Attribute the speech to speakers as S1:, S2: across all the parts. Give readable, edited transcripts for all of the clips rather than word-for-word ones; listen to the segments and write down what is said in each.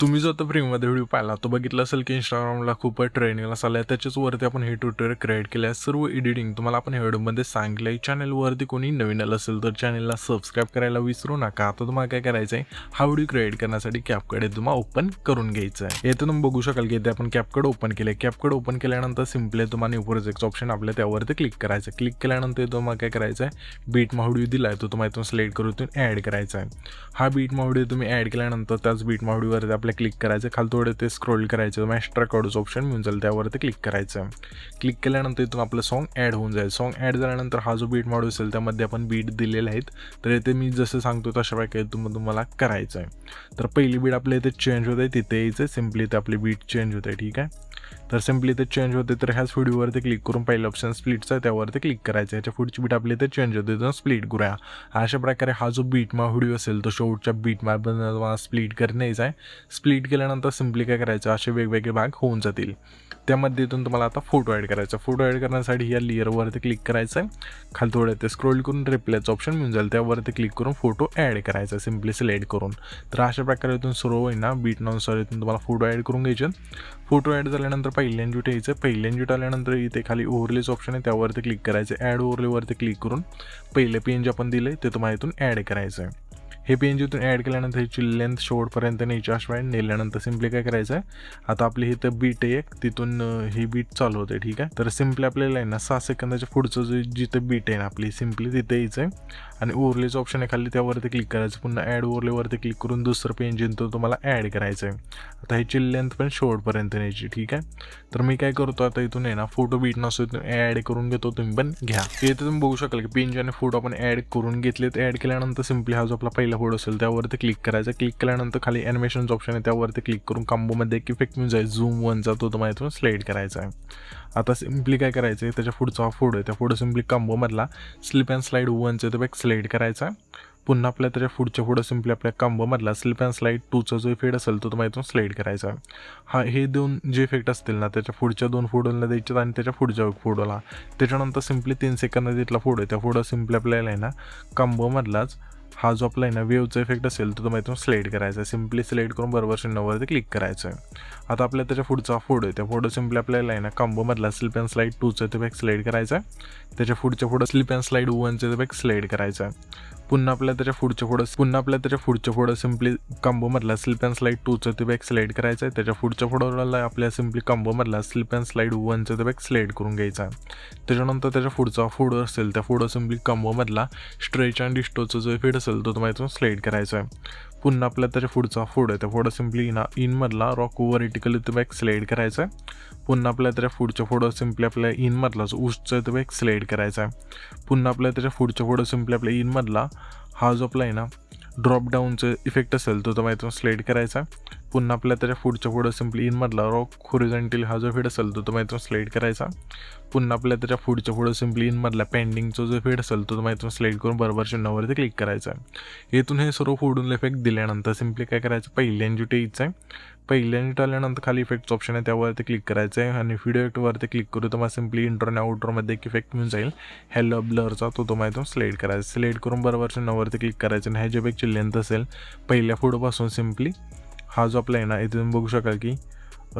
S1: तुम्ही जो आता फ्रीमध्ये व्हिडिओ पाहिला तो बघितला असेल की इंस्टाग्रामला खूप ट्रेंडिंगला चालला आहे. त्याच्याच वरती आपण हे ट्युटोरियल क्रिएट केलं आहे. सर्व एडिटिंग तुम्हाला आपण व्हिडिओमध्ये सांगितलं आहे. चॅनलवरती कोणी नवीन आलं असेल तर चॅनलला सबस्क्राईब करायला विसरू नका. आता तुम्हाला काय करायचं आहे, हा व्हिडिओ क्रिएट करण्यासाठी कॅपकट तुम्हाला ओपन करून घ्यायचं आहे. येथे तुम्ही बघू शकाल की इथे आपण कॅपकट ओपन केले. कॅपकट ओपन केल्यानंतर सिम्पली तुम्हाला न्यू प्रोजेक्ट ऑप्शन आपल्या त्यावरती क्लिक करायचं. क्लिक केल्यानंतर तुम्हाला काय करायचं आहे, बीट व्हिडिओ दिला आहे तो तुम्हाला इथून सिलेक्ट करून ॲड करायचा आहे. हा बीट व्हिडिओ तुम्ही ॲड केल्यानंतर त्याच बीट व्हिडिओवरती आपल्याला क्लिक करायचं. खाली थोडे ते स्क्रोल करायचं, तुम्हाला एक्स्ट्रा कॉर्ड्स ऑप्शन मिळून जाईल, त्यावरती क्लिक करायचं. क्लिक केल्यानंतर इथून आपलं सॉन्ग ॲड होऊन जाईल. सॉन्ग ॲड झाल्यानंतर हा जो बीट व्हिडिओ असेल त्यामध्ये आपण बीट दिलेले आहेत. तर इथे मी जसं सांगतो तशा प्रकारे तुम्हाला करायचं आहे. तर पहिली बीट आपल्या इथे चेंज होते, तिथे यायचं सिम्पली इथे आपली बीट चेंज होते. ठीक आहे, तर सिम्पली इथे चेंज होते. तर ह्याच व्हिडिओवरती क्लिक करून पहिलं ऑप्शन स्प्लिटचं आहे त्यावरती क्लिक करायचं. याच्या पुढची बीट आपली इथे चेंज होते, तर स्प्लिट करूया. अशा प्रकारे हा जो बीटमा व्हिडिओ असेल तो शेवटच्या बीटमा तुम्हाला स्प्लिट करण्याचा आहे. स्प्लिट केल्यानंतर सिम्पली काय करायचं, असे वेगवेगळे भाग होऊन जातील. त्यामध्ये इथून तुम्हाला आता फोटो ॲड करायचा. फोटो ॲड करण्यासाठी या लेअरवरती क्लिक करायचं आहे. खाली थोडं ते स्क्रोल करून रिप्लेचं ऑप्शन मिळून जाईल, त्यावरती क्लिक करून फोटो ॲड करायचा सिम्पली सिलेक्ट करून. तर अशा प्रकारे इथून सर्व होईल ना बीटनुसार इथून तुम्हाला फोटो ॲड करून घ्यायचे. फोटो ॲड झाल्यानंतर पहिल्यांदा यायचं. पहिल्यांदा आल्यानंतर इथे खाली ओव्हरलेच ऑप्शन आहे त्यावरती क्लिक करायचं. ॲड ओव्हरलेवरती क्लिक करून पहिले पेन आपण दिले ते तुम्हाला इथून ॲड करायचं आहे. हे पेन जिथून ॲड केल्यानंतर ह्याची लेंथ शेवटपर्यंत न्यायची. अशा नेल्यानंतर सिम्पली काय करायचं आहे, आता आपली इथं बीट आहे एक, तिथून ही बीट चालू होते. ठीक आहे, तर सिम्पली आपल्याला आहे ना 6 सेकंदाच्या पुढचं जे जिथं बीट आहे ना आपली सिम्पली तिथे यायचं आहे आणि ओव्हरलेचं ऑप्शन आहे खाली त्यावरती क्लिक करायचं. पुन्हा ॲड ओव्हरलेवरती क्लिक करून दुसरं पेन जिथं तुम्हाला ॲड करायचं आहे. आता ह्याची लेंथ पण शेवटपर्यंत न्यायची. ठीक आहे, तर मी काय करतो आता इथून आहे ना फोटो बीट नसतो ॲड करून घेतो, तुम्ही पण घ्या. इथे तुम्ही बघू शकाल की पेन आणि फोटो आपण ॲड करून घेतलेत. ॲड केल्यानंतर सिम्पली हा जो आपला पहिला फोटो असेल त्यावरती क्लिक करायचा. क्लिक केल्यानंतर खाली ॲनिमेशनचं ऑप्शन आहे त्यावरती क्लिक करून कॉम्बोमध्ये एक इफेक्ट मिळून जाईल, झूम वनचा, तो तुम्हाला इथून स्लाईड करायचा आहे. आता सिम्पली काय करायचं आहे, त्याच्या पुढचा हा फोटो आहे त्या फोटो सिम्पली कॉम्बोमधला स्लिप अँड स्लाईड वनचा तो एक स्लाईड करायचा. पुन्हा आपल्या त्याच्या पुढं सिम्पली आपल्या कॉम्बोमधला स्लिप अँड स्लाईड 2चा जो इफेक्ट असेल तो तुम्हाला इथून स्लाईड करायचा. हा हे दोन जे इफेक्ट असतील ना त्याच्या पुढच्या 2 फोटोला द्यायचे आणि त्याच्या पुढच्या फोटोला. त्याच्यानंतर सिम्पली 3 सेकंद तिथला फोटो आहे त्या फोटो सिम्पली आपल्याला आहे ना कॉम्बोमधलाच हा जो आपला आहे ना वेवचा इफेक्ट असेल तो तुम्हाला इथून सिलेक्ट करायचा आहे. सिम्पली सिलेक्ट करून बरोबर चिन्हावरती क्लिक करायचं आहे. आता आपल्या त्याच्या पुढचा फोटो आहे त्या फोटो सिम्पली आपल्याला आहे ना कॉम्बोमधला स्लिप अँड स्लाईड 2चा तो एक सिलेक्ट करायचा आहे. त्याच्या पुढच्या फोटो स्लिप अँड स्लाईड 1चा तो एक सिलेक्ट करायचा आहे. पुन्हा आपल्या त्याच्या पुढच्या फोटो सिम्पली कॉम्बोमधला स्लिप अँड स्लाईड 2चा तो एक सिलेक्ट करायचा आहे. त्याच्या पुढच्या फोटोला आपल्या सिम्पली कॉम्बोमधला स्लिप अँड स्लाईड 1चा तो एक सिलेक्ट करून घ्यायचा आहे. त्याच्यानंतर त्याच्या पुढचा फोटो असेल त्या फोटो सिम्पली कॉम्बोमधला स्ट्रेच अँड डिस्टोचा जो इफेक्ट असेल तो तुम्हाला इथून सिलेक्ट करायचा आहे. पुन्हा आपल्या त्याच्या पुढचा फोटो आहे त्या फोटो सिम्पली इनमधला रॉक व्हर्टिकली तो एक सिलेक्ट करायचा आहे. पुन्हा आपल्या त्याच्या पुढच्या फोटो सिम्पली आपल्या इनमधला जो ऊसचा तो एक सिलेक्ट करायचा आहे. पुन्हा आपल्या त्याच्या पुढच्या फोटो सिम्पली आपल्या इनमधला हा जो आपला आहे ना ड्रॉप डाऊनचा इफेक्ट असेल तो तुम्हाला इथून सिलेक्ट करायचा. पुन्हा आपल्या त्याच्या पुढच्या फोटो सिम्पली इनमधला रॉक होरिझॉन्टल हा जो इफेक्ट असेल तो तुम्हाला इथून सिलेक्ट करायचा. पुन्हा आपल्या त्याच्या पुढच्या फोटो सिम्पली इनमधला पेंडिंगचा जो इफेक्ट असेल तो तुम्हाला इथून सिलेक्ट करून बरोबर चिन्हावरती क्लिक करायचा आहे. इथून हे सर्व फोडून इफेक्ट दिल्यानंतर सिम्पली काय करायचं, पहिल्यांदा यायचं आहे. पहिल्यांदा आल्यानंतर खाली इफेक्टचं ऑप्शन आहे त्यावरती क्लिक करायचं आहे आणि व्हिडिओ इफेक्टवरती क्लिक करू तुम्हाला सिम्पली इंट्रो आणि आउट्रोमध्ये एक इफेक्ट मिळून जाईल हॅलो ब्लरचा, तो तुम्हाला इथून सिलेक्ट करायचा. सिलेक्ट करून बरोबर चिन्हावरती क्लिक करायचं आणि ह्या जे इफेक्टची लेंथ असेल पहिल्या फोटोपासून सिम्पली हा जो आपला आहे ना इथे तुम्ही बघू शकाल की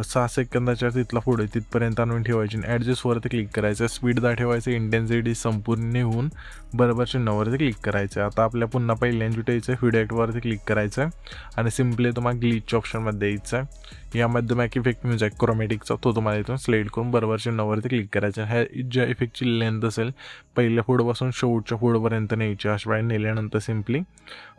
S1: 6 सेकंदाच्या तिथला फोटो आहे तिथपर्यंत आणून ठेवायची आणि ॲडजस्टवरती क्लिक करायचं. स्पीड ठेवायचं, इंटेन्सिटी संपूर्ण नेऊन बरोबर चिन्हावरती क्लिक करायचं. आता आपल्या पुन्हा पहिल्यांदा यायचं व्हिडिओ ॲक्टवरती क्लिक करायचं आणि सिम्पली तुम्हाला ग्लिचच्या ऑप्शनमध्ये यायचं आहे. यामध्ये मॅक इफेक्ट म्युझिक क्रोमॅटिकचा तो तुम्हाला इथून सिलेक्ट करून बरोबर चिन्हावरती क्लिक करायचं. ह्या ज्या इफेक्टची लेंथ असेल पहिल्या फोटोपासून शेवटच्या फोटोपर्यंत न्यायची. अशा वेळी नेल्यानंतर सिम्पली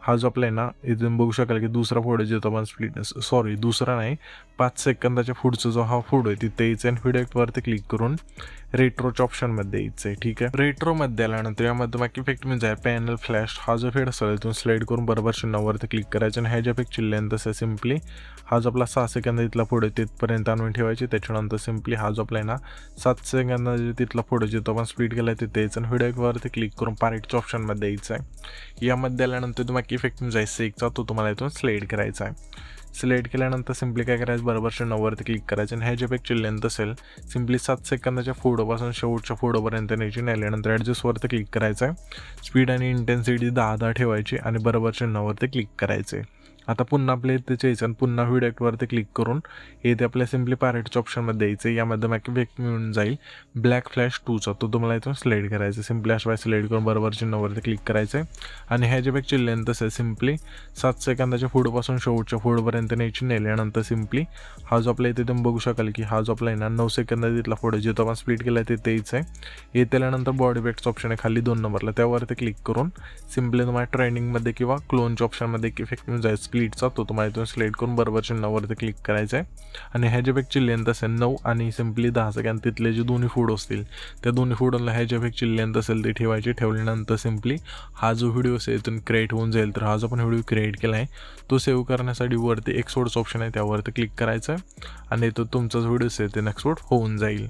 S1: हा जो आपला आहे ना इथून बघू शकाल की दुसरा फोटो जो आपण दुसरा नाही 5 सेकंदाच्या पुढचा जो हा फोटो आहे तिथे यायचं आणि व्हिडिओ ॲक्टवरती क्लिक करून रेट्रोच्या ऑप्शनमध्ये यायचं आहे. ठीक आहे, रेट्रोमध्ये आल्यानंतर यामध्ये मॅक इफेक्ट म्हणजे पॅनल फ्लॅश हा जो इफेक्ट असेल इथून सिलेक्ट करून बरोबर चिन्हावरती क्लिक करायचं आणि ह्या ज्या इफेक्टची लेंथ असेल सिम्पली हा जो आपला 6 सेकंद तिथला फोटो आहे तिथपर्यंत आणून ठेवायची. त्याच्यानंतर सिम्पली हा जो आपला आहे ना 7 सेकंदाचा तिथला फोटो जिथं आपण स्पीड केला आहे तिथे यायचं आणि व्हिडिओ ॲक्टवरती क्लिक करून पार्टच्या ऑप्शनमध्ये यायचं आहे. यामध्ये आल्यानंतर तुम्हाला इफेक्ट म्हणजे सेकचा तो तुम्हाला इथून सिलेक्ट करायचा आहे. सिलेक्ट केल्यानंतर सिम्पली काय करायचं बरोबर चिन्हावरती क्लिक करायचं आणि ह्या जे इफेक्टची लेंथ असेल सिम्पली 7 सेकंदाच्या फोटोपासून शेवटच्या फोटोपर्यंत न्यायची. नेल्यानंतर ॲडजस्टवरती क्लिक करायचं आहे. स्पीड आणि इंटेन्सिटी 10 ठेवायची आणि बरोबर चिन्हावरती क्लिक करायचे. आता पुन्हा आपल्या इथेच यायचं आणि पुन्हा व्हिडिओ ॲक्टवरती क्लिक करून इथे आपल्या सिम्पली पॅरेटच्या ऑप्शनमध्ये द्यायचं. यामध्ये मॅक मिळून जाईल ब्लॅक फ्लॅश 2चा, तो तुम्हाला इथून सिलेक्ट करायचा. सिम्पली अशा सिलेक्ट करून बरोबर चिन्हावरती क्लिक करायचं आहे आणि ह्या जे बॅकची लेंथ असेल सिम्पली 7 सेकंदाच्या पुढपासून शेवटच्या पुढपर्यंत न्यायची. नेल्यानंतर सिम्पली हा जो आपल्या इथे तुम्ही बघू शकाल की हा जो आपला आहे ना 9 सेकंदा तिथला फोटो जिथं आपण स्प्लिट केला आहे ते यायचं आहे. येत त्यानंतर बॉडी इफेक्ट्स ऑप्शन आहे खाली 2 नंबरला, त्यावरती क्लिक करून सिम्पली तुम्हाला ट्रेंडिंगमध्ये किंवा क्लोनच्या ऑप्शनमध्ये एक इफेक्ट मिळून जाईल स्प्लिटचा, तो तुम्हाला इथून सिलेक्ट करून बरोबर चिन्हावरती क्लिक करायचं आहे. आणि ह्या जे बॅकची लेंथ असेल 9 आणि सिम्पली 10 सेकंद तिथले जे दोन्ही फोटो असतील त्या दोन्ही फोटोला ह्या जे बॅकची लेंथ असेल ती ठेवायची. ठेवल्यानंतर सिम्पली हा जो व्हिडिओ असेल इथून क्रिएट होऊन जाईल. तर हा जो आपण व्हिडिओ क्रिएट केला आहे तो सेव्ह करण्यासाठी वरती एक्सपोर्टचं ऑप्शन आहे त्यावरती क्लिक करायचं आहे आणि तो तुमचा जो व्हिडिओ असेल ते एक्सपोर्ट होऊन जाईल.